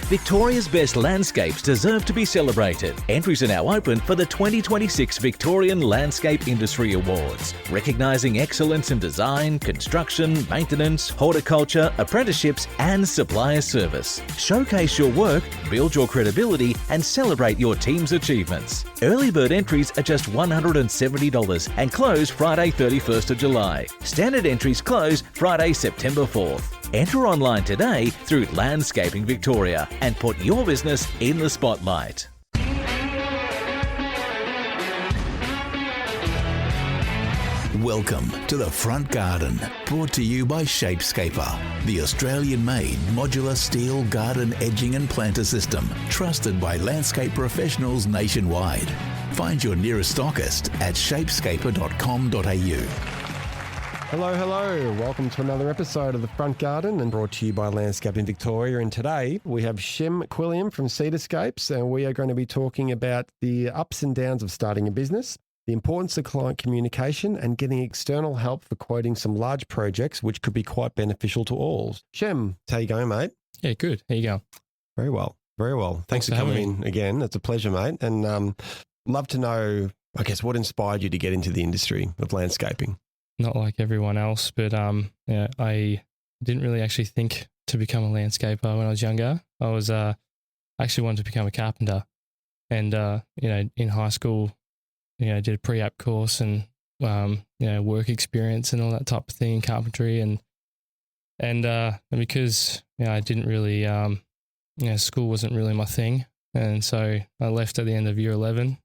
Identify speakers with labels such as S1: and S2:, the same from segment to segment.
S1: Victoria's best landscapes deserve to be celebrated. Entries are now open for the 2026 Victorian Landscape Industry Awards, recognising excellence in design, construction, maintenance, horticulture, apprenticeships and supplier service. Showcase your work, build your credibility and celebrate your team's achievements. Early bird entries are just $170 and close Friday 31st of July. Standard entries close Friday September 4th. Enter online today through Landscaping Victoria and put your business in the spotlight.
S2: Welcome to The Front Garden, brought to you by Shapescaper, the Australian-made modular steel garden edging and planter system, trusted by landscape professionals nationwide. Find your nearest stockist at shapescaper.com.au.
S3: Hello. Welcome to another episode of The Front Garden and brought to you by Landscaping Victoria. And today we have Shem Quilliam from Cedarscapes, and we are going to be talking about the ups and downs of starting a business, the importance of client communication and getting external help for quoting some large projects, which could be quite beneficial to all. Shem, how you going, mate?
S4: Yeah, good. How you going?
S3: Very well. Thanks for coming in again. It's a pleasure, mate. And love to know, I guess, what inspired you to get into the industry of landscaping?
S4: Not like everyone else, but I didn't really actually think to become a landscaper when I was younger. I actually wanted to become a carpenter, and in high school, did a pre-app course and work experience and all that type of thing in carpentry, and because I didn't really school wasn't really my thing, and so I left at the end of year 11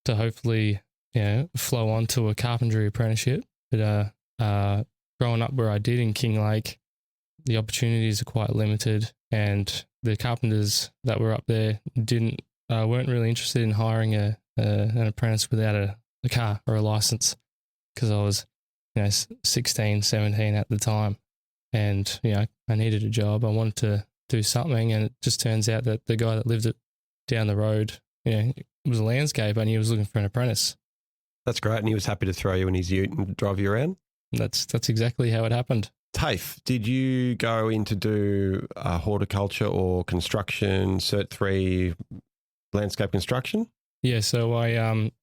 S4: to hopefully flow on to a carpentry apprenticeship. But growing up where I did in Kinglake, the opportunities are quite limited, and the carpenters that were up there weren't really interested in hiring an apprentice without a car or a license, because I was 16, 17 at the time, and I needed a job. I wanted to do something, and it just turns out that the guy that lived down the road was a landscaper, and he was looking for an apprentice.
S3: That's great. And he was happy to throw you in his ute and drive you around?
S4: That's exactly how it happened.
S3: TAFE, did you go in to do horticulture or construction, Cert 3 landscape construction?
S4: Yeah, so I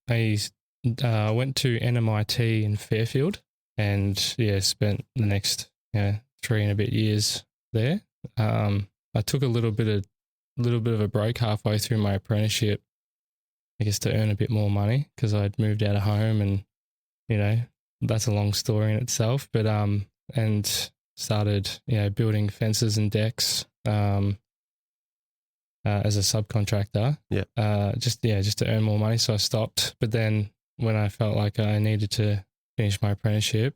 S4: went to NMIT in Fairfield and spent the next 3 and a bit years there. I took a little bit of a break halfway through my apprenticeship, I guess, to earn a bit more money, because I'd moved out of home, and that's a long story in itself. But and started building fences and decks as a subcontractor. Yeah. Just to earn more money. So I stopped. But then when I felt like I needed to finish my apprenticeship,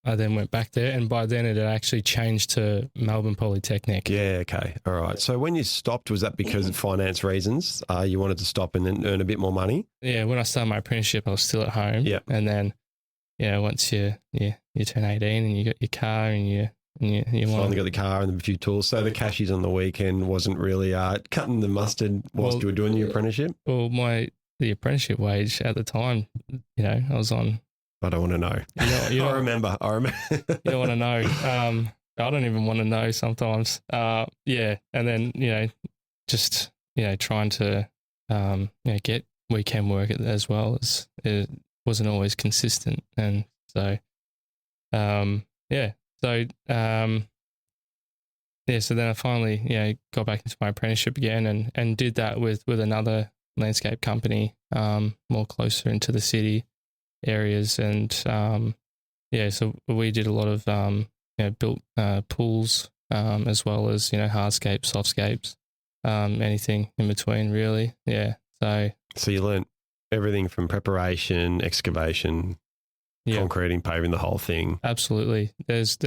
S4: I then went back there, and by then it had actually changed to Melbourne Polytechnic.
S3: Yeah, okay. All right. So when you stopped, was that because of finance reasons? You wanted to stop and then earn a bit more money?
S4: Yeah, when I started my apprenticeship, I was still at home.
S3: Yeah.
S4: And then, once you turn 18 and you got your car and you
S3: finally got the car and a few tools. So the cashies on the weekend wasn't really cutting the mustard whilst you were doing your apprenticeship?
S4: Well, the apprenticeship wage at the time, I was on...
S3: I don't want to know. I remember. You
S4: don't want to know. I don't even want to know sometimes. And then, just, trying to, get weekend work as well. It wasn't always consistent. And so, so then I finally, got back into my apprenticeship again and did that with another landscape company, more closer into the city areas, and so we did a lot of built pools, as well as hardscapes, softscapes, anything in between, really. So
S3: you learnt everything from preparation, excavation, concreting, paving, the whole thing.
S4: Absolutely. There's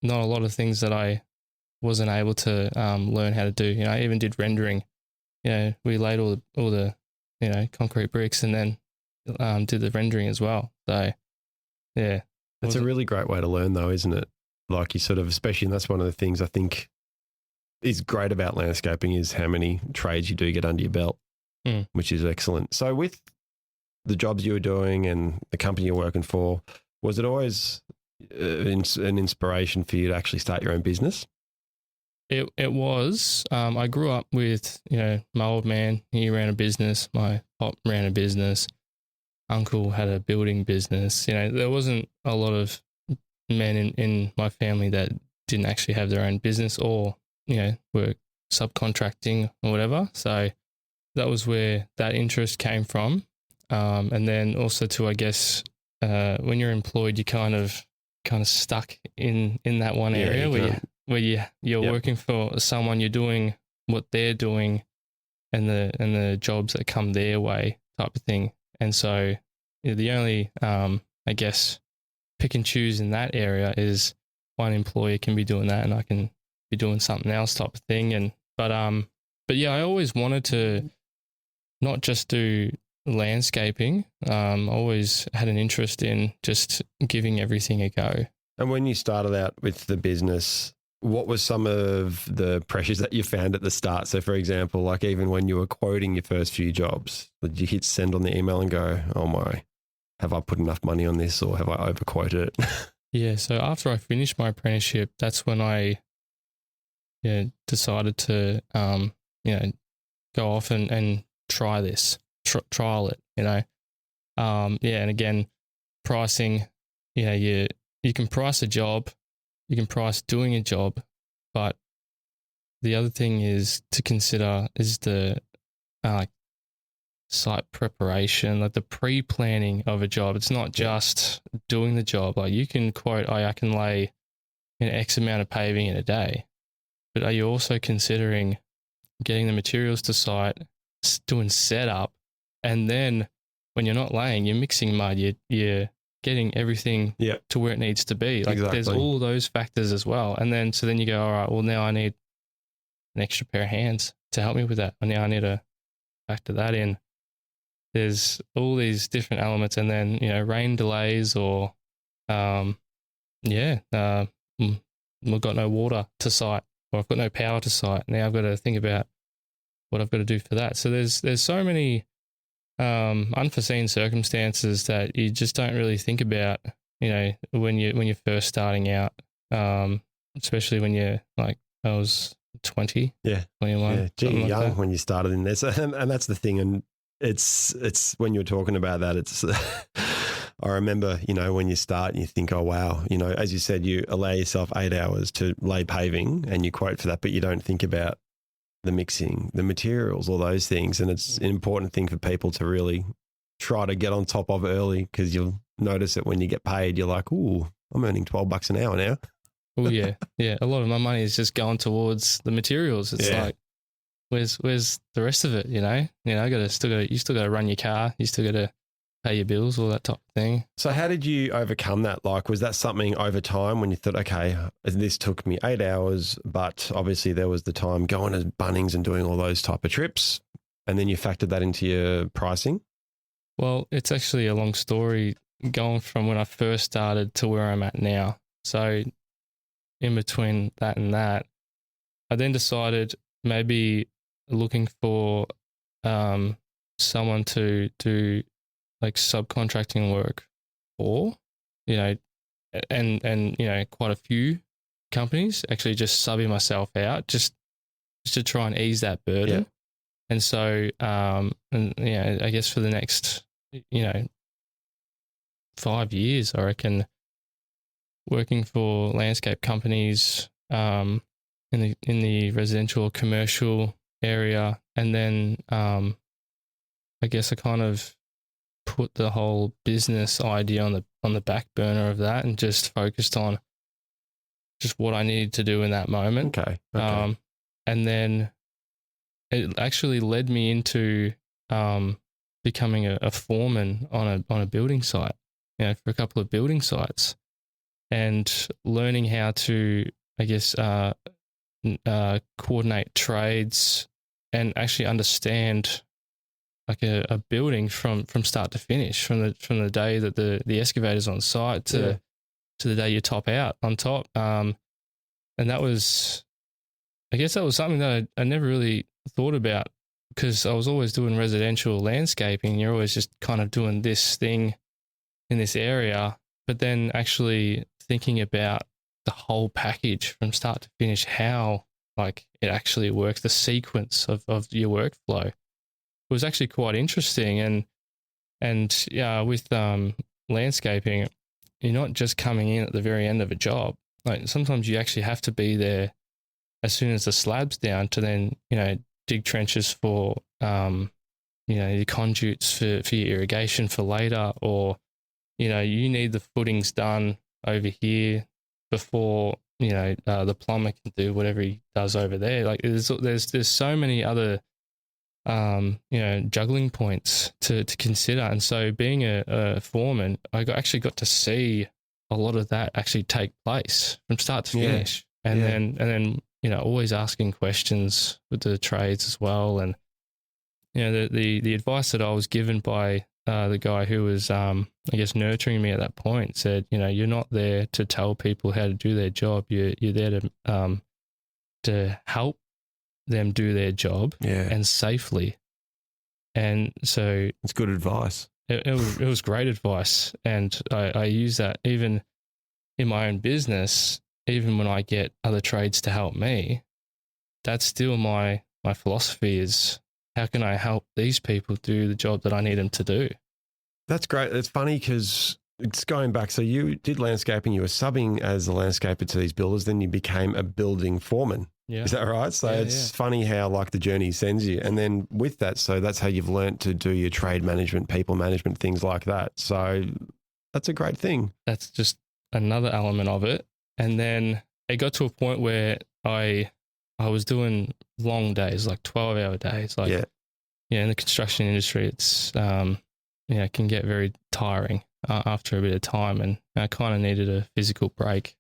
S4: not a lot of things that I wasn't able to learn how to do. I even did rendering. We laid all the concrete bricks and then did the rendering as well. So, yeah.
S3: That's a really great way to learn though, isn't it? Like you sort of, especially, and that's one of the things I think is great about landscaping is how many trades you do get under your belt, which is excellent. So with the jobs you were doing and the company you're working for, was it always an inspiration for you to actually start your own business?
S4: It was. I grew up with, my old man, he ran a business. My pop ran a business. Uncle had a building business. There wasn't a lot of men in my family that didn't actually have their own business or, were subcontracting or whatever. So that was where that interest came from. And then also too, I guess, when you're employed, you kind of stuck in that one area where you're working for someone, you're doing what they're doing and the jobs that come their way type of thing. And so the only, I guess, pick and choose in that area is one employer can be doing that and I can be doing something else type of thing. But yeah, I always wanted to not just do landscaping. I always had an interest in just giving everything a go.
S3: And when you started out with the business, what was some of the pressures that you found at the start? So, for example, like even when you were quoting your first few jobs, did you hit send on the email and go, oh my, have I put enough money on this or have I overquoted it?
S4: Yeah. So after I finished my apprenticeship, that's when I decided to, go off and try this, trial it, and again, pricing, you can price a job, you can price doing a job, but the other thing is to consider is the site preparation, like the pre-planning of a job. It's not just doing the job. Like you can quote, I can lay an X amount of paving in a day, but are you also considering getting the materials to site, doing setup, and then when you're not laying, you're mixing mud, you're getting everything to where it needs to be. Like there's all those factors as well. And then, so then you go, all right, well now I need an extra pair of hands to help me with that. And now I need to factor that in. There's all these different elements. And then, rain delays or, we've got no water to site or I've got no power to site. Now I've got to think about what I've got to do for that. So there's so many unforeseen circumstances that you just don't really think about, when you're first starting out, especially when you're like, I was 20, 21.
S3: Yeah, young
S4: like
S3: when you started in this. And that's the thing. And it's when you're talking about that, it's, I remember, when you start and you think, oh, wow, as you said, you allow yourself 8 hours to lay paving and you quote for that, but you don't think about the mixing, the materials, all those things. And it's an important thing for people to really try to get on top of early because you'll notice it when you get paid. You're like, ooh, I'm earning $12 an hour now.
S4: Oh, yeah. Yeah. A lot of my money is just going towards the materials. It's like, where's the rest of it? You still got to run your car. You still got to pay your bills, all that type of thing.
S3: So how did you overcome that? Like, was that something over time when you thought, okay, this took me 8 hours, but obviously there was the time going to Bunnings and doing all those type of trips, and then you factored that into your pricing?
S4: Well, it's actually a long story going from when I first started to where I'm at now. So in between that and that, I then decided maybe looking for someone to do like subcontracting work for, and quite a few companies, actually just subbing myself out just to try and ease that burden. Yeah. And so, I guess for the next, 5 years, I reckon, working for landscape companies in the residential or commercial area, and then I guess I kind of put the whole business idea on the back burner of that and just focused on just what I needed to do in that moment.
S3: Okay.
S4: And then it actually led me into becoming a foreman on a building site, for a couple of building sites, and learning how to, I guess, coordinate trades and actually understand like a building from start to finish, from the day that the excavator's on site to the day you top out on top. And that was, I guess that was something that I never really thought about because I was always doing residential landscaping. You're always just kind of doing this thing in this area, but then actually thinking about the whole package from start to finish, how like it actually works, the sequence of your workflow was actually quite interesting. And with landscaping, you're not just coming in at the very end of a job. Like sometimes you actually have to be there as soon as the slab's down to then, dig trenches for, your conduits for your irrigation for later, or, you need the footings done over here before, the plumber can do whatever he does over there. Like there's so many other, juggling points to consider. And so being a foreman, I actually got to see a lot of that actually take place from start to finish. And then, always asking questions with the trades as well. And, the advice that I was given by the guy who was, nurturing me at that point said, you're not there to tell people how to do their job. You're there to help them do their job and safely. And so
S3: it's good advice.
S4: It was great advice. And I use that even in my own business, even when I get other trades to help me. That's still my philosophy is, how can I help these people do the job that I need them to do?
S3: That's great. It's funny because it's going back. So you did landscaping, you were subbing as a landscaper to these builders, then you became a building foreman.
S4: Yeah.
S3: Is that right? So it's funny how like the journey sends you. And then with that, so that's how you've learnt to do your trade management, people management, things like that. So that's a great thing.
S4: That's just another element of it. And then it got to a point where I was doing long days, like 12-hour days. Like, in the construction industry, it's, can get very tiring after a bit of time. And I kind of needed a physical break.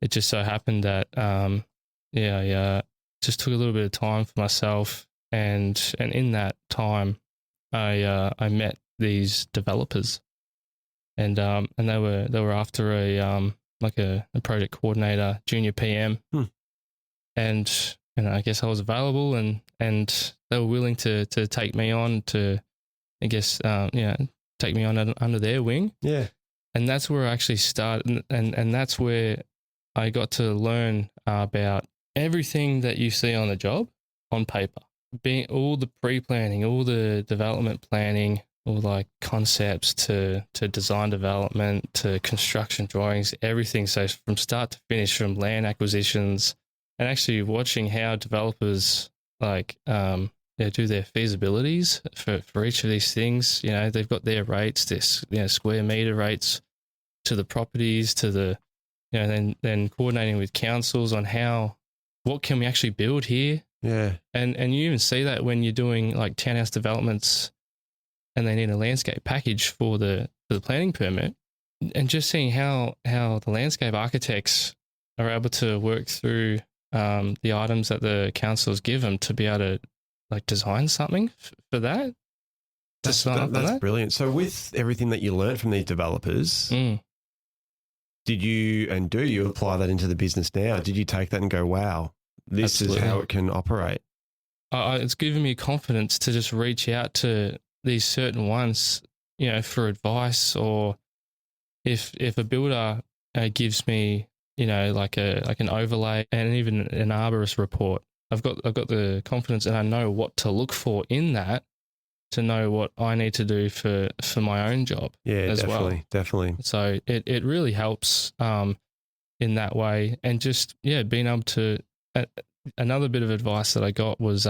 S4: It just so happened that, I just took a little bit of time for myself. And in that time, I met these developers and they were after a project coordinator, junior PM. And I guess I was available and they were willing to take me on to, take me on under their wing. Yeah. And that's where I actually started. And that's where I got to learn about everything that you see on the job on paper, being all the pre-planning, all the development planning, all like concepts to design development, to construction drawings, everything. So from start to finish, from land acquisitions, and actually watching how developers do their feasibilities for each of these things. They've got their rates, this square meter rates to the properties, to the then coordinating with councils on what can we actually build here. Yeah, and you even see that when you're doing like townhouse developments, and they need a landscape package for the planning permit, and just seeing how the landscape architects are able to work through the items that the councils give them to be able to like design something for that.
S3: That's brilliant. So with everything that you learned from these developers, did you and do you apply that into the business now? Did you take that and go, wow, this is how it can operate?
S4: It's given me confidence to just reach out to these certain ones, for advice, or if a builder gives me, like an overlay and even an arborist report, I've got the confidence and I know what to look for in that to know what I need to do for my own job. Yeah, as
S3: definitely.
S4: So it really helps in that way. And just, being able to, another bit of advice that I got was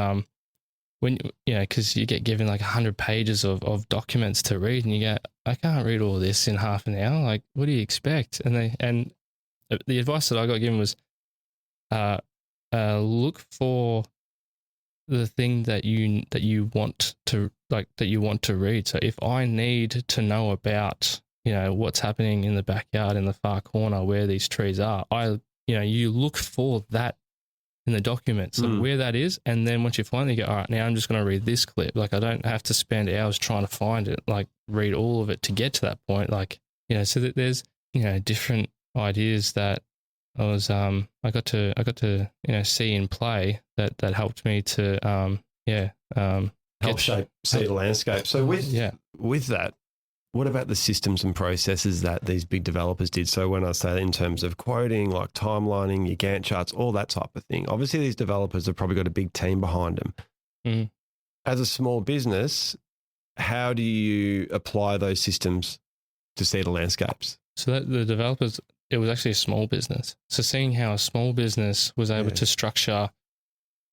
S4: when, because you get given like 100 pages of documents to read and you go, I can't read all this in half an hour. Like, what do you expect? And the advice that I got given was look for the thing that you want to read. So if I need to know about, what's happening in the backyard in the far corner where these trees are, you look for that in the documents of where that is. And then once you finally go, all right, now I'm just going to read this clip. Like I don't have to spend hours trying to find it, like read all of it to get to that point. Like, so that there's, different ideas that I was, I got to, see in play that helped me to,
S3: help shape Cedar landscape. So with that, what about the systems and processes that these big developers did? So when I say in terms of quoting, like timelining, your Gantt charts, all that type of thing, obviously these developers have probably got a big team behind them.
S4: Mm.
S3: As a small business, how do you apply those systems to Cedarscapes?
S4: So that the developers, it was actually a small business. So seeing how a small business was able to structure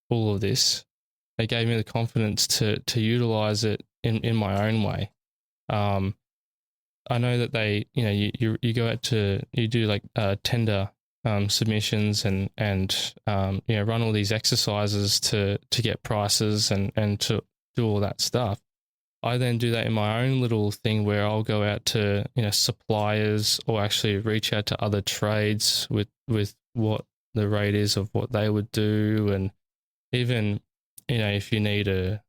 S4: all of this, it gave me the confidence to utilize it in my own way. I know that they, you go out to, you do like tender submissions and run all these exercises to get prices and to do all that stuff. I then do that in my own little thing where I'll go out to, suppliers or actually reach out to other trades with what the rate is of what they would do. And even, if you need a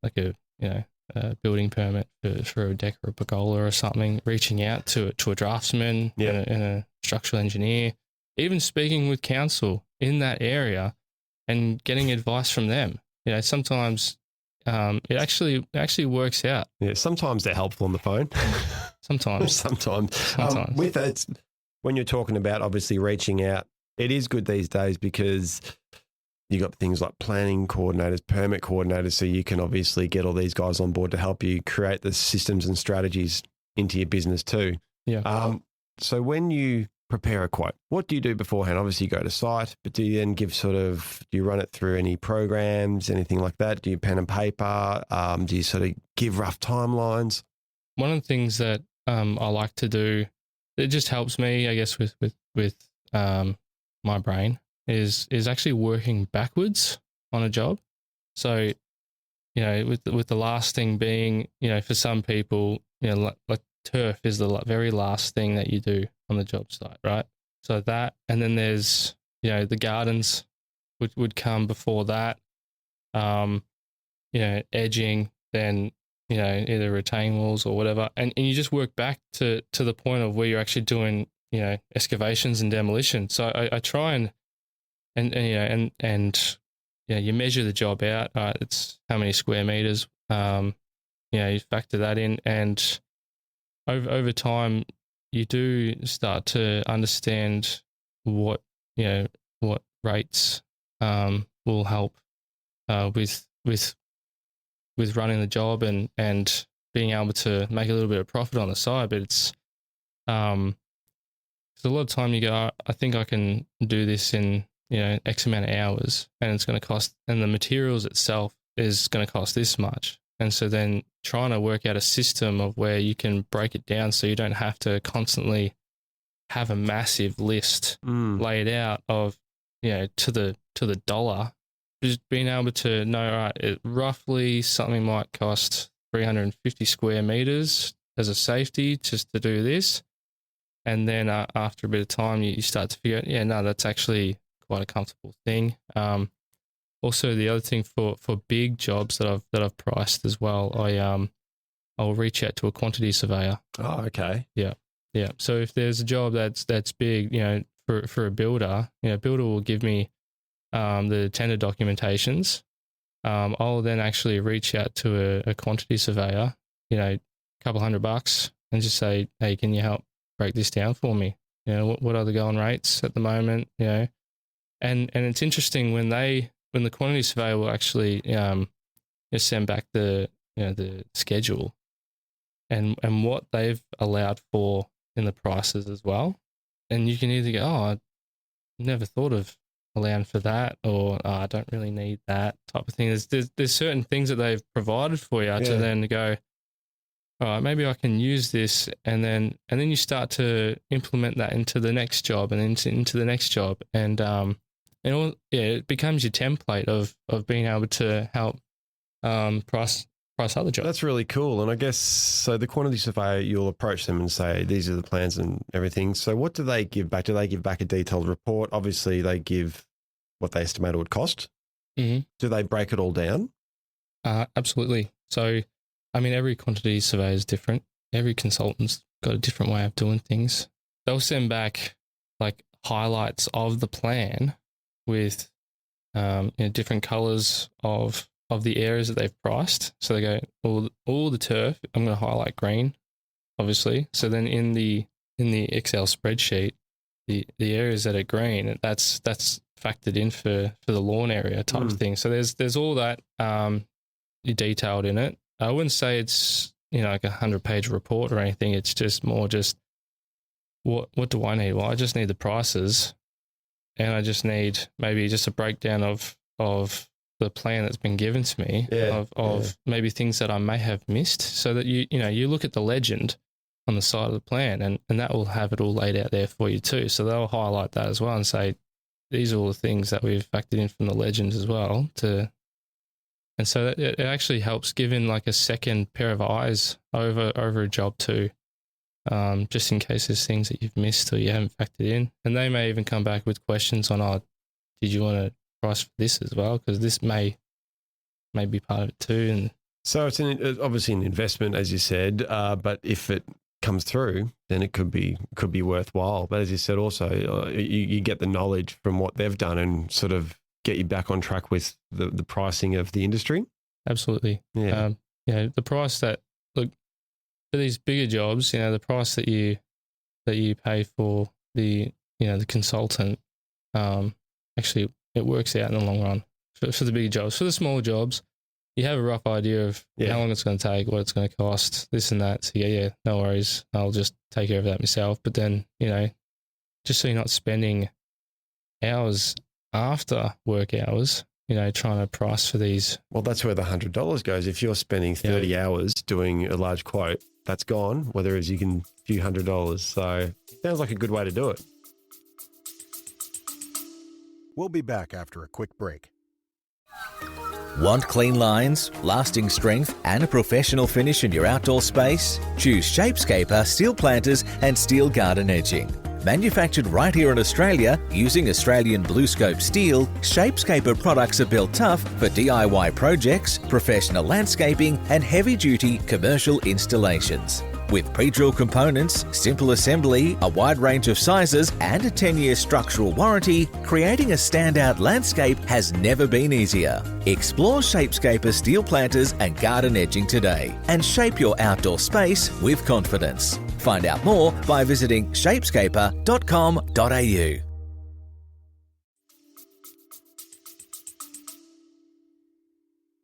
S4: building permit for a deck or a pergola or something, reaching out to a draftsman and a structural engineer, even speaking with council in that area and getting advice from them. Sometimes it actually works out.
S3: Yeah, sometimes they're helpful on the phone.
S4: Sometimes.
S3: With it, when you're talking about obviously reaching out, it is good these days because you got things like planning coordinators, permit coordinators, so you can obviously get all these guys on board to help you create the systems and strategies into your business too.
S4: Yeah.
S3: So when you prepare a quote, what do you do beforehand? Obviously you go to site, but do you then do you run it through any programs, anything like that? Do you pen and paper? Do you sort of give rough timelines?
S4: One of the things that I like to do, it just helps me, I guess, with my brain is actually working backwards on a job. So, with the last thing being, for some people, like turf is the very last thing that you do on the job site, right? So that, and then there's, the gardens would come before that, edging, then, either retaining walls or whatever. And you just work back to the point of where you're actually doing, excavations and demolition. So I try and you measure the job out. It's how many square meters. You factor that in, and over time, you do start to understand what rates will help with running the job and being able to make a little bit of profit on the side. But it's a lot of time you go, I think I can do this in X amount of hours, and it's going to cost, and the materials itself is going to cost this much. And so then trying to work out a system of where you can break it down so you don't have to constantly have a massive list laid out of, to the dollar. Just being able to know, all right, it roughly something might cost 350 square meters as a safety just to do this. And then after a bit of time, you start to figure out, that's actually quite a comfortable thing. Also, the other thing for big jobs that I've priced as well, I'll reach out to a quantity surveyor.
S3: Oh, okay.
S4: Yeah. So if there's a job that's big, for a builder, builder will give me the tender documentations. I'll then actually reach out to a quantity surveyor, a couple $100, and just say, hey, can you help break this down for me? What are the going rates at the moment? And it's interesting when the quantity surveyor will actually send back the schedule and what they've allowed for in the prices as well. And you can either go, I never thought of allowing for that, or I don't really need that type of thing. There's certain things that they've provided for you to then go, all right, maybe I can use this, and then you start to implement that into the next job and into the next job, and it becomes your template of being able to help price other jobs.
S3: That's really cool. And I guess, so the quantity surveyor, you'll approach them and say, these are the plans and everything. So what do they give back? Do they give back a detailed report? Obviously, they give what they estimate it would cost.
S4: Mm-hmm.
S3: Do they break it all down?
S4: Absolutely. So, every quantity surveyor is different. Every consultant's got a different way of doing things. They'll send back like highlights of the plan with different colours of the areas that they've priced. So they go, all the turf, I'm going to highlight green. obviously. So then in the Excel spreadsheet, the areas that are green, that's factored in for the lawn area type of thing. So there's all that detailed in it. I wouldn't say it's like 100-page report or anything. It's just more just what do I need? Well, I just need the prices, and I just need maybe just a breakdown of the plan that's been given to me of maybe things that I may have missed, so that you look at the legend on the side of the plan, and that will have it all laid out there for you too. So they'll highlight that as well and say, these are all the things that we've factored in from the legend as well. And so it actually helps giving like a second pair of eyes over a job too, just in case there's things that you've missed or you haven't factored in. And they may even come back with questions on, did you want to price for this as well? Because this may be part of it too. And
S3: so it's obviously an investment, as you said, but if it comes through, then it could be worthwhile. But as you said, also you get the knowledge from what they've done and sort of get you back on track with the pricing of the industry.
S4: Absolutely.
S3: Yeah.
S4: The price that, look, for these bigger jobs, the price that you pay for the consultant, actually it works out in the long run for the bigger jobs. For the smaller jobs, you have a rough idea of how long it's going to take, what it's going to cost, this and that. So no worries. I'll just take care of that myself. But then, just so you're not spending hours after work hours, trying to price for these.
S3: Well, that's where the $100 goes. If you're spending 30 hours doing a large quote, that's gone. Whereas you can a few $100. So sounds like a good way to do it.
S5: We'll be back after a quick break.
S1: Want clean lines, lasting strength and a professional finish in your outdoor space? Choose Shapescaper steel planters and steel garden edging. Manufactured right here in Australia using Australian blue scope steel, Shapescaper products are built tough for DIY projects, professional landscaping and heavy-duty commercial installations. With pre-drill components, simple assembly, a wide range of sizes and a 10-year structural warranty, creating a standout landscape has never been easier. Explore Shapescaper steel planters and garden edging today and shape your outdoor space with confidence. Find out more by visiting shapescaper.com.au.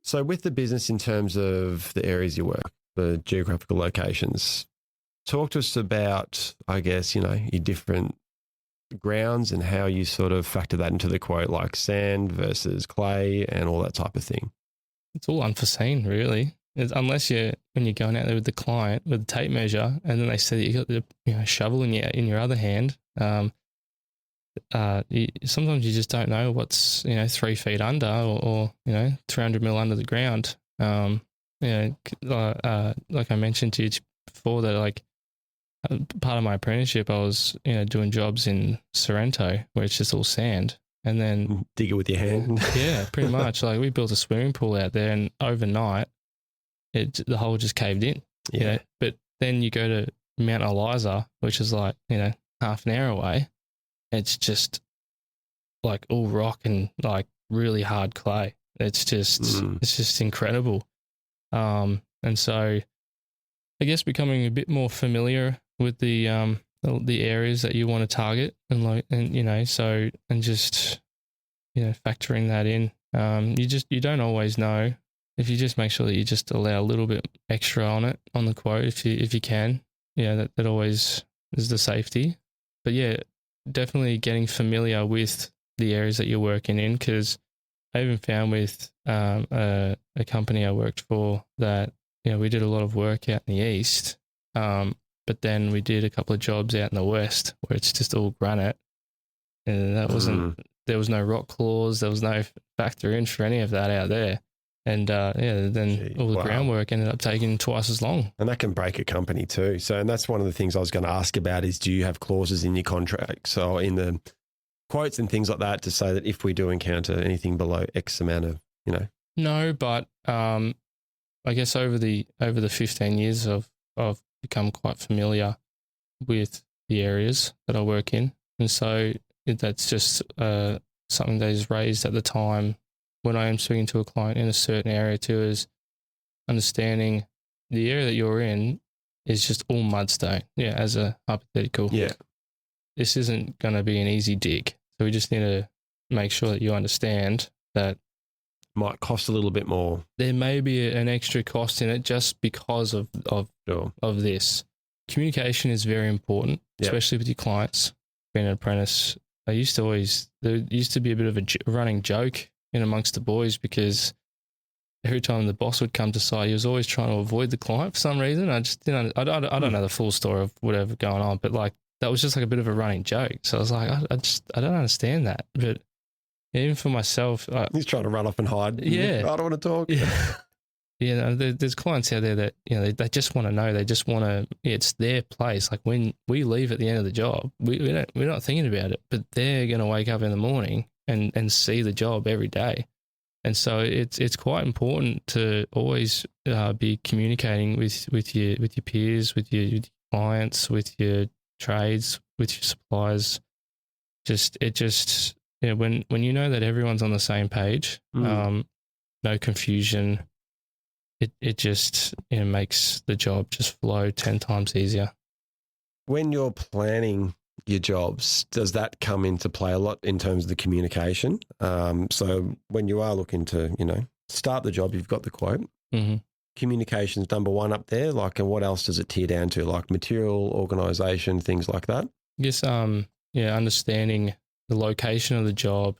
S3: So with the business in terms of the areas you work, the geographical locations, talk to us about, I guess, your different grounds and how you sort of factor that into the quote, like sand versus clay and all that type of thing.
S4: It's all unforeseen, really. Unless when you're going out there with the client with the tape measure, and then they say that you got the shovel in your other hand. Sometimes you just don't know what's 3 feet under or 300 mil under the ground. Like I mentioned to you before, that like part of my apprenticeship, I was doing jobs in Sorrento where it's just all sand, and then
S3: dig it with your hand.
S4: Yeah, pretty much. Like we built a swimming pool out there, and overnight the hole just caved in.
S3: Yeah.
S4: But then you go to Mount Eliza, which is like half an hour away. It's just like all rock and like really hard clay. It's just incredible. And so I guess becoming a bit more familiar with the areas that you want to target and just factoring that in. You don't always know. If you just make sure that you just allow a little bit extra on it on the quote, if you can, that always is the safety. But definitely getting familiar with the areas that you're working in, because I even found with a company I worked for that we did a lot of work out in the east, but then we did a couple of jobs out in the west where it's just all granite, and that wasn't there was no rock claws, there was no factor in for any of that out there. And then all the groundwork ended up taking twice as long. And
S3: that can break a company too. So, and that's one of the things I was going to ask about is, do you have clauses in your contract, so in the quotes and things like that, to say that if we do encounter anything below X amount of, No,
S4: but I guess over the 15 years I've become quite familiar with the areas that I work in. And so that's just something that is raised at the time when I am speaking to a client in a certain area too, is understanding the area that you're in is just all mudstone. Yeah, as a hypothetical.
S3: Yeah.
S4: This isn't going to be an easy dig. So we just need to make sure that you understand that
S3: Might cost a little bit more.
S4: there may be an extra cost in it just because of
S3: Sure.
S4: this. Communication is very important,
S3: Yep.
S4: especially with your clients. Being an apprentice, there used to be a bit of a running joke in amongst the boys because every time the boss would come to site, he was always trying to avoid the client for some reason. I just didn't. I don't know the full story of whatever going on, but like that was just like a bit of a running joke. So I was like, I don't understand that. But even for myself,
S3: He's trying to run off and hide.
S4: Yeah.
S3: I don't want to talk.
S4: yeah, no, there's clients out there that they just want to know. They just want to. It's their place. Like when we leave at the end of the job, we're not thinking about it, but they're going to wake up in the morning and see the job every day. And so it's quite important to always be communicating with your peers, with your clients, with your trades, with your suppliers. When you know that everyone's on the same page, no confusion, it just makes the job just flow 10 times easier.
S3: When you're planning your jobs, does that come into play a lot in terms of the communication? So when you are looking to, start the job, you've got the quote.
S4: Mm-hmm.
S3: Communication's number one up there. Like, and what else does it tier down to? Like material, organisation, things like that.
S4: Yes, understanding the location of the job,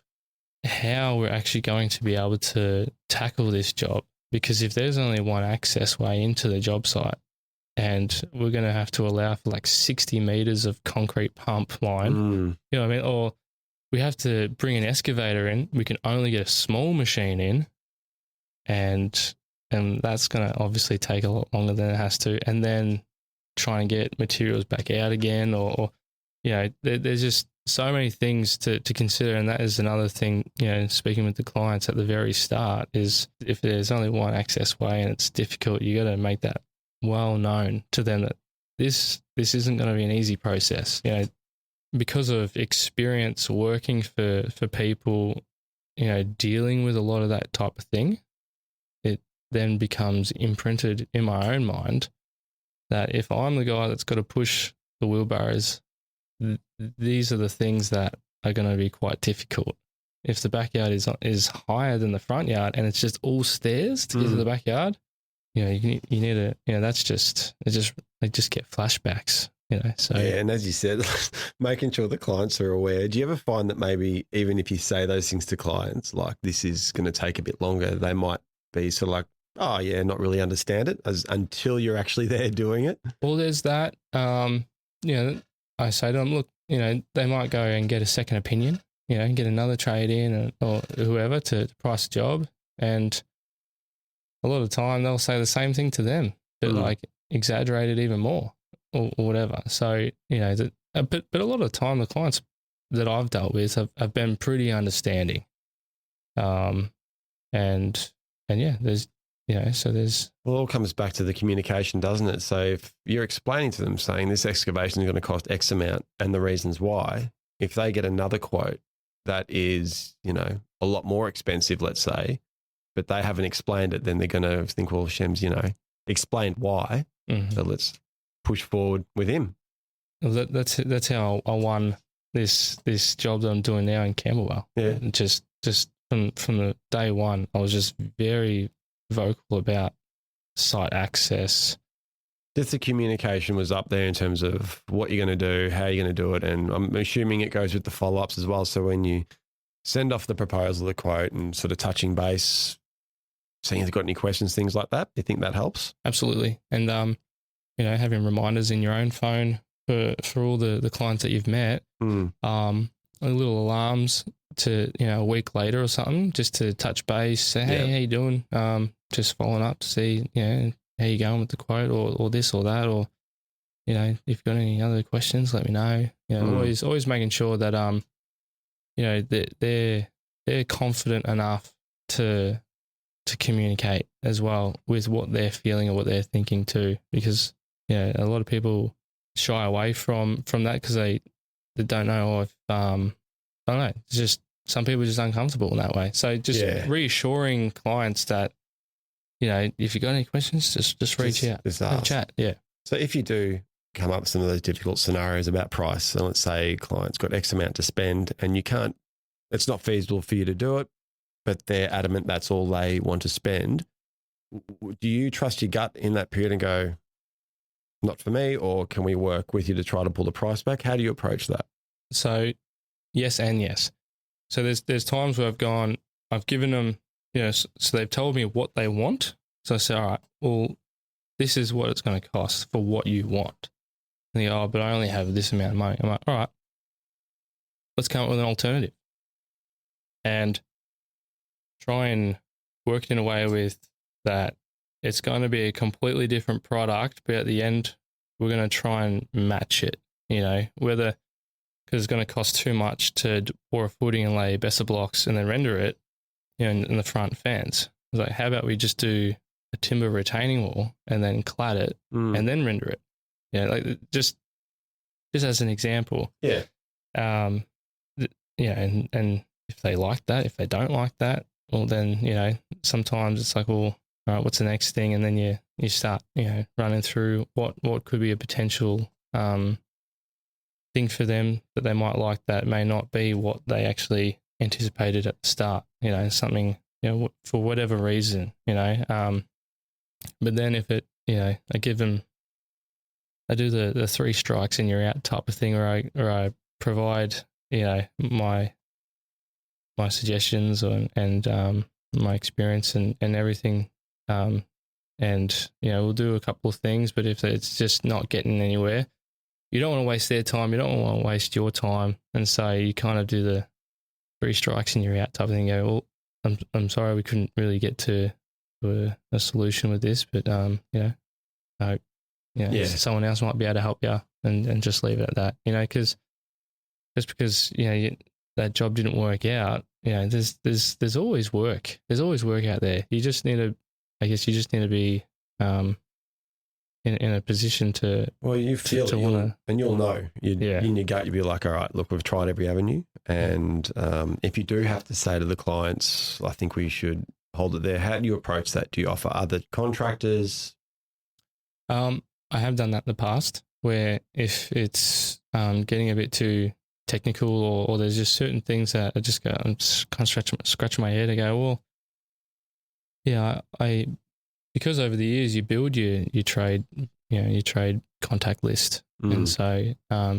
S4: how we're actually going to be able to tackle this job. Because if there's only one access way into the job site and we're going to have to allow for like 60 meters of concrete pump line, you know what I mean? Or we have to bring an excavator in, we can only get a small machine in, and that's going to obviously take a lot longer than it has to. And then try and get materials back out again, or there's just so many things to consider. And that is another thing, speaking with the clients at the very start, is if there's only one access way and it's difficult, you got to make that well known to them that this isn't going to be an easy process. Because of experience working for people, dealing with a lot of that type of thing, it then becomes imprinted in my own mind that if I'm the guy that's got to push the wheelbarrows, these are the things that are going to be quite difficult. If the backyard is higher than the front yard and it's just all stairs to get to the backyard, you need to, that's just, they just get flashbacks, so.
S3: Yeah, and as you said, making sure the clients are aware. Do you ever find that maybe even if you say those things to clients, like this is going to take a bit longer, they might be sort of like, oh yeah, not really understand it until you're actually there doing it?
S4: Well, there's that, I say to them, look, they might go and get a second opinion, get another trade in or whoever to price a job. And a lot of the time they'll say the same thing to them, but like exaggerate it even more or whatever. So, but a lot of the time the clients that I've dealt with have been pretty understanding. And yeah, there's
S3: Well, it all comes back to the communication, doesn't it? So if you're explaining to them saying this excavation is going to cost X amount and the reasons why, if they get another quote that is, a lot more expensive, let's say, but they haven't explained it, then they're going to think, well, Shem's, explained why.
S4: Mm-hmm.
S3: So let's push forward with him.
S4: Well, that's how I won this job that I'm doing now in Camberwell.
S3: Yeah.
S4: And just from the day one, I was just very vocal about site access.
S3: Just the communication was up there in terms of what you're going to do, how you're going to do it. And I'm assuming it goes with the follow-ups as well. So when you send off the proposal, the quote, and sort of touching base, seeing if you've got any questions, things like that, you think that helps?
S4: Absolutely. And, having reminders in your own phone for all the clients that you've met, little alarms to, a week later or something, just to touch base, say, hey, how you doing? Just following up to see, how you going with the quote or this or that, or, if you've got any other questions, let me know. Always making sure that, they're confident enough to communicate as well with what they're feeling or what they're thinking too, because, a lot of people shy away from that because they don't know if, I don't know, it's just, some people are just uncomfortable in that way. So just reassuring clients that, if you got any questions, just reach out,
S3: just
S4: have a
S3: ask.
S4: chat. Yeah.
S3: So if you do come up with some of those difficult scenarios about price, so let's say client's got X amount to spend and it's not feasible for you to do it, but they're adamant that's all they want to spend. Do you trust your gut in that period and go, not for me, or can we work with you to try to pull the price back? How do you approach that?
S4: So yes and yes. So there's times where I've given them, so they've told me what they want. So I say, all right, well, this is what it's going to cost for what you want. And they go, oh, but I only have this amount of money. I'm like, all right, let's come up with an alternative. And try and work it in a way with that it's going to be a completely different product, but at the end, we're going to try and match it, whether because it's going to cost too much to pour a footing and lay better blocks and then render it, in the front fence. It's like, how about we just do a timber retaining wall and then clad it and then render it? Just as an example.
S3: Yeah.
S4: And if they like that, if they don't like that, well, then, sometimes it's like, well, all right, what's the next thing? And then you start, running through what could be a potential thing for them that they might like that may not be what they actually anticipated at the start, something, for whatever reason, but then if it, I do the 3 strikes and you're out type of thing, or I provide, my suggestions and my experience and everything. And, we'll do a couple of things, but if it's just not getting anywhere, you don't want to waste their time. You don't want to waste your time. And so you kind of do the 3 strikes and you're out type of thing. Go, well, I'm sorry, we couldn't really get to a solution with this, but, someone else might be able to help you and just leave it at that, because just because, that job didn't work out, there's always work. There's always work out there. You just need to be in a position to. Well, you feel to want to,
S3: and you'll know. In your gut, you'll be like, all right, look, we've tried every avenue, and if you do have to say to the clients, I think we should hold it there. How do you approach that? Do you offer other contractors?
S4: I have done that in the past, where if it's getting a bit too technical, or there's just certain things that I'm just kind of scratching my head. I go, well, yeah, because over the years you build your trade, your trade contact list, and so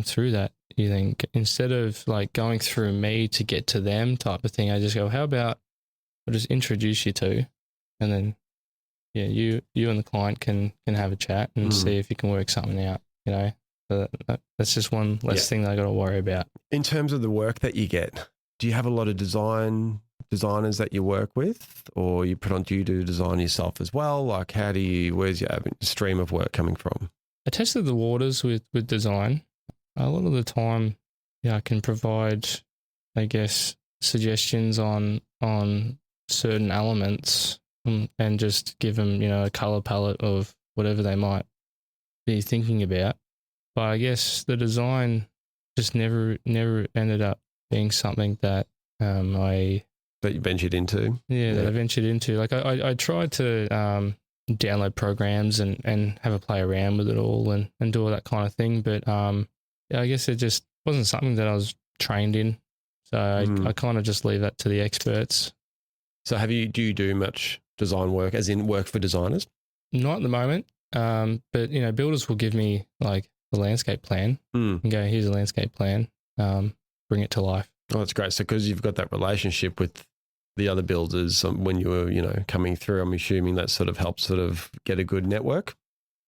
S4: through that you then, instead of like going through me to get to them type of thing, I just go, how about I'll just introduce you to, and then you and the client can have a chat and see if you can work something out. That's just one less thing that I got to worry about.
S3: In terms of the work that you get, do you have a lot of designers that you work with, or do you do design yourself as well? Like, where's your stream of work coming from?
S4: I tested the waters with design. A lot of the time, I can provide, I guess, suggestions on certain elements and just give them, a color palette of whatever they might be thinking about. But I guess the design just never ended up being something that
S3: that you ventured into.
S4: That I ventured into. Like I tried to download programs and have a play around with it all and do all that kind of thing. But I guess it just wasn't something that I was trained in. So I kind of just leave that to the experts.
S3: So do you do much design work, as in work for designers?
S4: Not at the moment. But builders will give me like the landscape plan and go, here's a landscape plan, bring it to life.
S3: Oh, that's great. So because you've got that relationship with the other builders when you were, coming through, I'm assuming that sort of helps sort of get a good network?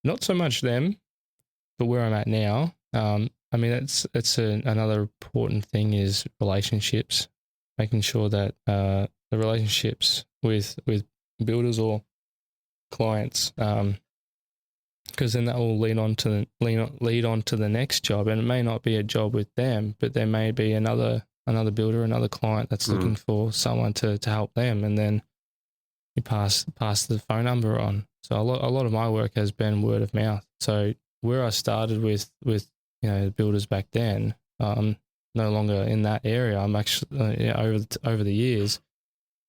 S3: Not
S4: so much them, but where I'm at now, it's another important thing is relationships, making sure that the relationships with builders or clients, because then that will lead on to the next job, and it may not be a job with them, but there may be another builder, another client that's looking for someone to help them, and then you pass the phone number on. So a lot of my work has been word of mouth. So where I started with the builders back then, I'm no longer in that area. I'm actually over the years,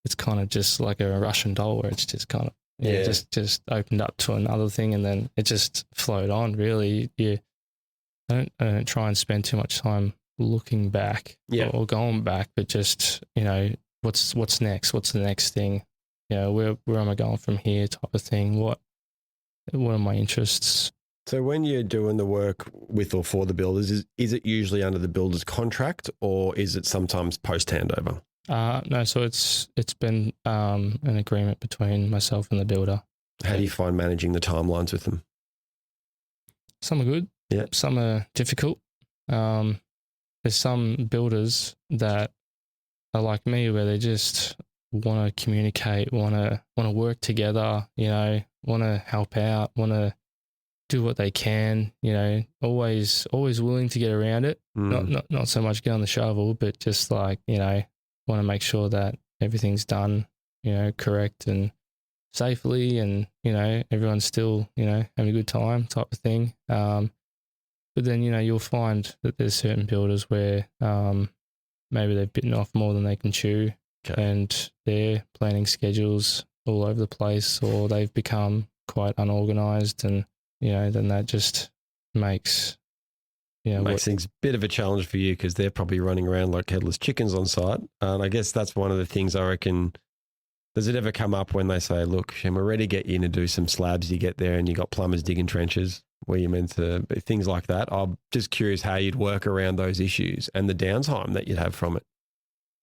S4: it's kind of just like a Russian doll where it's just kind of
S3: Yeah.
S4: just opened up to another thing, and then it just flowed on. Really, I don't try and spend too much time looking back or going back, but just, what's next? What's the next thing? Where am I going from here? Type of thing. What are my interests?
S3: So when you're doing the work with or for the builders, is it usually under the builder's contract, or is it sometimes post handover?
S4: No, so it's been an agreement between myself and the builder.
S3: How do you find managing the timelines with them?
S4: Some are good.
S3: Yeah.
S4: Some are difficult. There's some builders that are like me, where they just want to communicate, want to work together, want to help out, want to do what they can, always willing to get around it. Not so much get on the shovel, but just like, want to make sure that everything's done, correct and safely, and, everyone's still, having a good time type of thing. But then, you'll find that there's certain builders where maybe they've bitten off more than they can chew, and they're planning schedules all over the place, or they've become quite unorganised, and, then that just makes things a bit of a challenge for you, because they're probably running around like headless chickens on site. And I guess that's one of the things I reckon. Does it ever come up when they say, look, Shem, we're ready to get you in to do some slabs? You get there and you got plumbers digging trenches where you're meant to, things like that. I'm just curious how you'd work around those issues and the downtime that you'd have from it.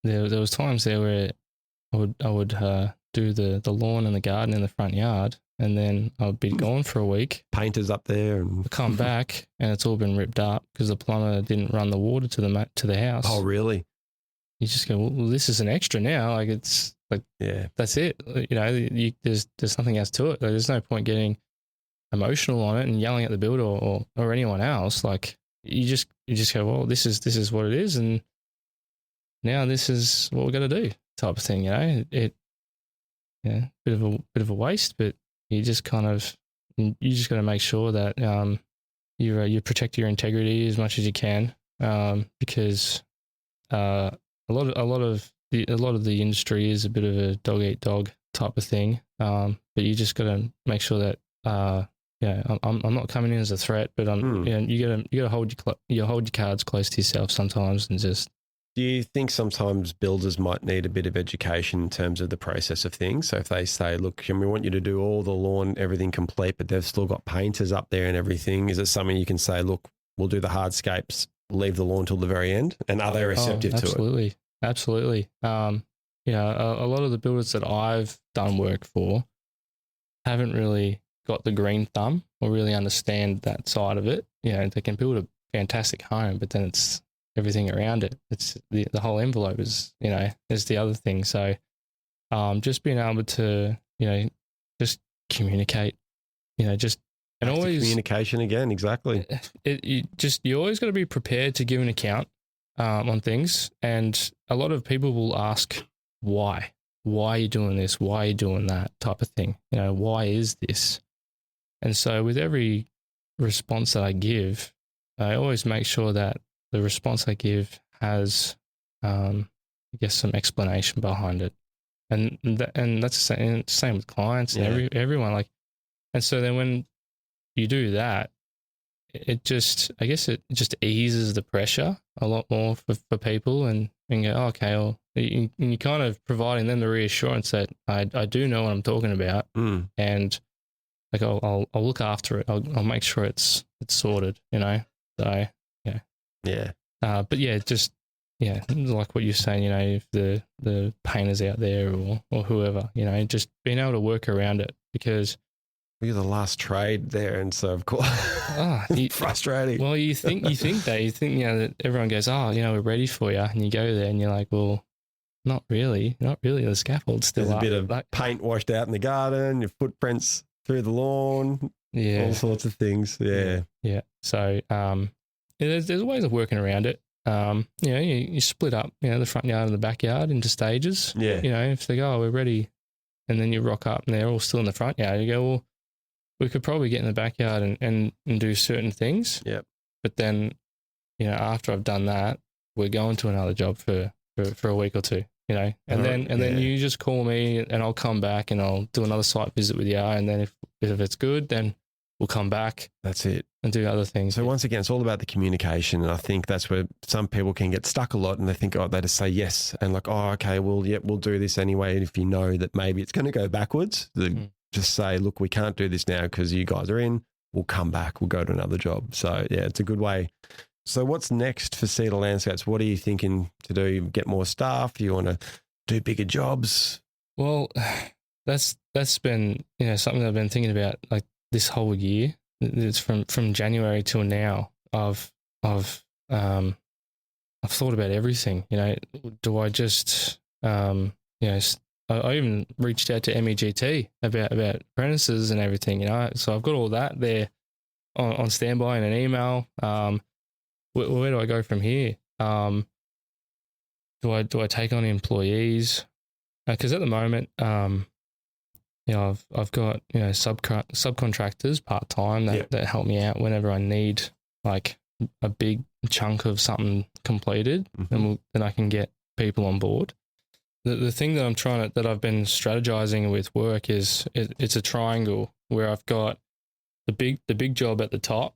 S4: There was times there where I would do the lawn and the garden in the front yard, and then I'd be gone for a week.
S3: Painters up there, and
S4: come back, and it's all been ripped up because the plumber didn't run the water to the house.
S3: Oh, really?
S4: You just go, well, this is an extra now. Like, it's like, that's it. There's nothing else to it. Like, there's no point getting emotional on it and yelling at the builder or anyone else. Like, you just go, well, this is what it is, and now this is what we're going to do, type of thing. Bit of a waste, but you just got to make sure that you protect your integrity as much as you can, because a lot of the industry is a bit of a dog eat dog type of thing. But you just got to make sure that I'm not coming in as a threat, but you got to hold your cards close to yourself sometimes, and just.
S3: Do you think sometimes builders might need a bit of education in terms of the process of things? So if they say, look, we want you to do all the lawn, everything complete, but they've still got painters up there and everything, is it something you can say, look, we'll do the hardscapes, leave the lawn till the very end? And are they receptive to it?
S4: Absolutely. A lot of the builders that I've done work for haven't really got the green thumb or really understand that side of it. They can build a fantastic home, but then it's everything around it. It's the whole envelope is the other thing. So just being able to just communicate, always
S3: communication again. Exactly.
S4: You always got to be prepared to give an account on things, and a lot of people will ask why are you doing this, why are you doing that type of thing, why is this? And so with every response that I give, I always make sure that the response I give has, some explanation behind it, and that's the same with clients and everyone. Like, and so then when you do that, it just eases the pressure a lot more for people, and go, oh, okay, well, you kind of providing them the reassurance that I do know what I'm talking about, and like I'll look after it. I'll make sure it's sorted. So.
S3: Yeah.
S4: But like what you're saying, if the painters out there or whoever, just being able to work around it, because
S3: you're the last trade there, and so of course, frustrating.
S4: Well, you think that everyone goes, oh, we're ready for you, and you go there and you're like, well, not really. The scaffold's still
S3: There's
S4: up.
S3: a bit of paint washed out in the garden, your footprints through the lawn, all sorts of things. Yeah.
S4: So, there's ways of working around it. You split up, the front yard and the backyard into stages.
S3: Yeah.
S4: If they go, oh, we're ready, and then you rock up and they're all still in the front yard, you go, well, we could probably get in the backyard and do certain things.
S3: Yep.
S4: But then, after I've done that, we're going to another job for a week or two. and then you just call me and I'll come back and I'll do another site visit with you. And then if it's good, then we'll come back.
S3: That's it.
S4: And do other things.
S3: So once again, it's all about the communication. And I think that's where some people can get stuck a lot and they think, they just say yes. And like, okay, well, we'll do this anyway. And if you know that maybe it's going to go backwards, just say, look, we can't do this now because you guys are in. We'll come back. We'll go to another job. So yeah, it's a good way. So what's next for Cedar Landscapes? What are you thinking to do? Get more staff? You want to do bigger jobs?
S4: Well, that's been, something I've been thinking about like this whole year. It's from January till now. I've thought about everything. Do I just I even reached out to MEGT about apprentices and everything. So I've got all that there on standby in an email. Where do I go from here? Do I take on employees? Because at the moment, I've got subcontractors part time that help me out whenever I need like a big chunk of something completed, and then I can get people on board. The thing that I've been strategizing with work is it's a triangle where I've got the big job at the top,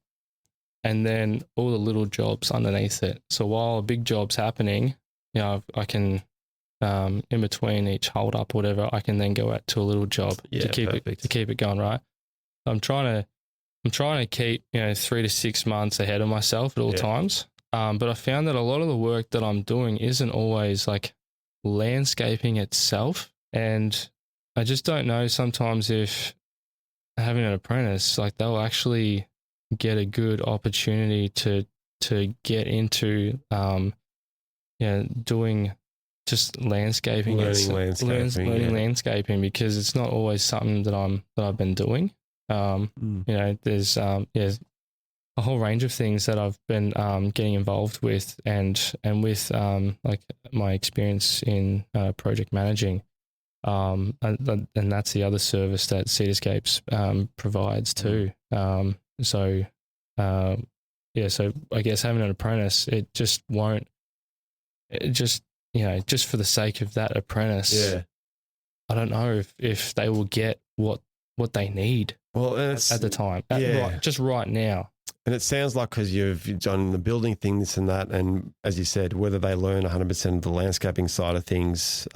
S4: and then all the little jobs underneath it. So while a big job's happening, I can. In between each hold up, whatever, I can then go out to a little job to keep it going, right? I'm trying to keep 3 to 6 months ahead of myself at all times. But I found that a lot of the work that I'm doing isn't always like landscaping itself, and I just don't know sometimes if having an apprentice, like they'll actually get a good opportunity to get into doing just landscaping, learning landscaping, because it's not always something that I've been doing. There's a whole range of things that I've been getting involved with, and with like my experience in project managing, and that's the other service that Cedarscapes provides too. So I guess having an apprentice, just for the sake of that apprentice, I don't know if they will get what they need at the time, just right now.
S3: And it sounds like because you've done the building things and that, and as you said, whether they learn 100% of the landscaping side of things,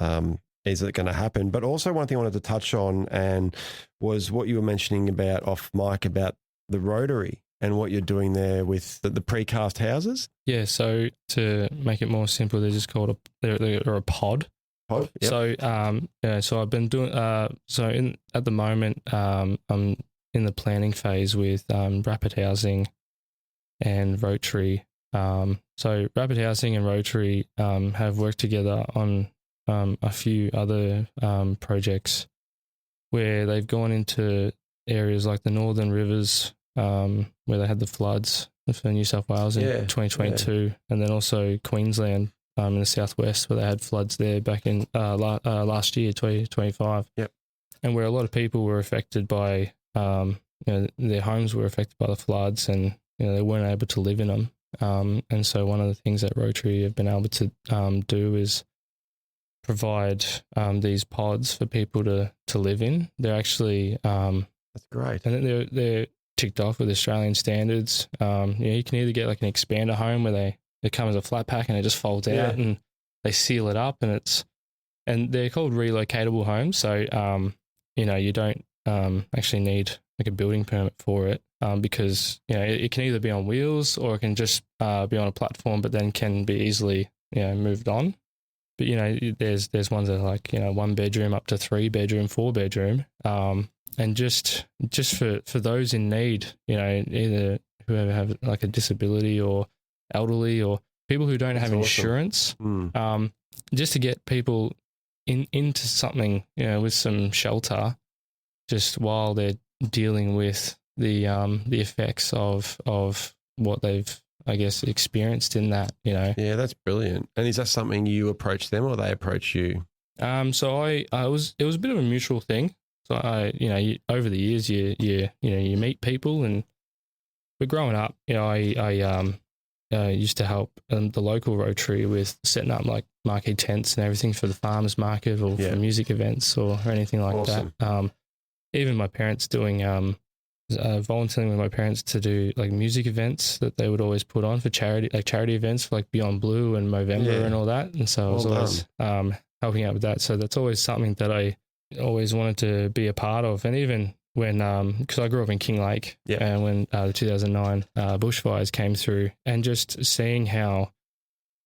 S3: is it going to happen? But also one thing I wanted to touch on and was what you were mentioning about off mic about the rotary and what you're doing there with the precast houses. Yeah,
S4: so to make it more simple, they're just called they're a pod.
S3: Yep.
S4: So so I've been doing at the moment I'm in the planning phase with Rapid Housing and Rotary. So Rapid Housing and Rotary have worked together on a few other projects where they've gone into areas like the Northern Rivers, where they had the floods for New South Wales in 2022, and then also Queensland in the southwest where they had floods there back in last year, 2025.
S3: Yep.
S4: And where a lot of people were affected by, their homes were affected by the floods, and they weren't able to live in them. And so one of the things that Rotary have been able to do is provide these pods for people to live in. They're actually
S3: that's great,
S4: and they're ticked off with Australian standards. You can either get like an expander home where it comes as a flat pack and it just folds out and they seal it up, and they're called relocatable homes. So you don't actually need like a building permit for it, because it can either be on wheels or it can just be on a platform, but then can be easily moved on. But there's ones that are like 1 bedroom up to 3 bedroom, 4 bedroom, and just for those in need, either whoever have like a disability or elderly or people who don't have insurance, just to get people into something, with some shelter, just while they're dealing with the effects of what they've, I guess, experienced in that, Yeah,
S3: that's brilliant. And is that something you approach them or they approach you?
S4: So it was a bit of a mutual thing. So over the years, you meet people, and but growing up, I used to help the local Rotary with setting up like marquee tents and everything for the farmers market or for music events or anything like that. Even my parents doing volunteering with my parents to do like music events that they would always put on for charity, like charity events for like Beyond Blue and Movember and all that. And so I was always helping out with that. So that's always something that I always wanted to be a part of. And even when, because I grew up in Kinglake, and when the 2009 bushfires came through, and just seeing how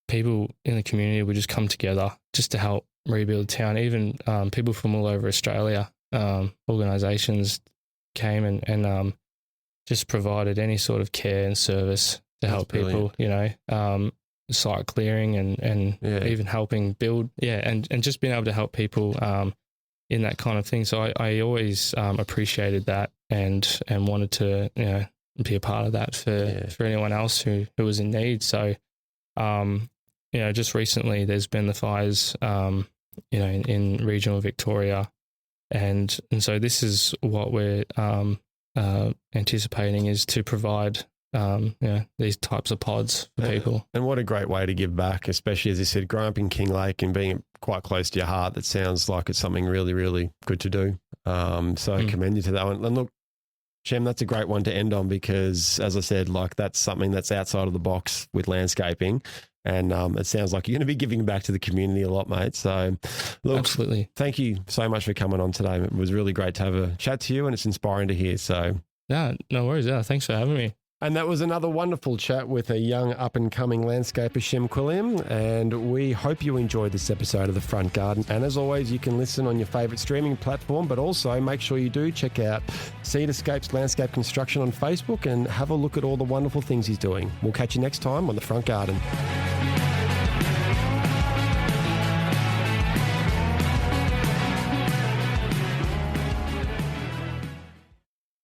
S4: people in the community would just come together just to help rebuild town. Even people from all over Australia, organisations came and just provided any sort of care and service to help people, you know, site clearing and even helping build, and just being able to help people in that kind of thing. So I always appreciated that and wanted to, you know, be a part of that for anyone else who was in need. So, you know, just recently there's been the fires, you know, in regional Victoria. And so this is what we're anticipating, is to provide you know, these types of pods for people.
S3: And what a great way to give back, especially as you said, growing up in Kinglake and being quite close to your heart. That sounds like it's something really, really good to do. So I commend you to that one. And look, Shem, that's a great one to end on because, as I said, like that's something that's outside of the box with landscaping. And it sounds like you're going to be giving back to the community a lot, mate. So, look,
S4: absolutely.
S3: Thank you so much for coming on today. It was really great to have a chat to you, and it's inspiring to hear. So,
S4: yeah, no worries. Yeah, thanks for having me.
S3: And that was another wonderful chat with a young up-and-coming landscaper, Shem Quilliam, and we hope you enjoyed this episode of The Front Garden. And as always, you can listen on your favourite streaming platform, but also make sure you do check out Cedarscapes Landscape Construction on Facebook and have a look at all the wonderful things he's doing. We'll catch you next time on The Front Garden.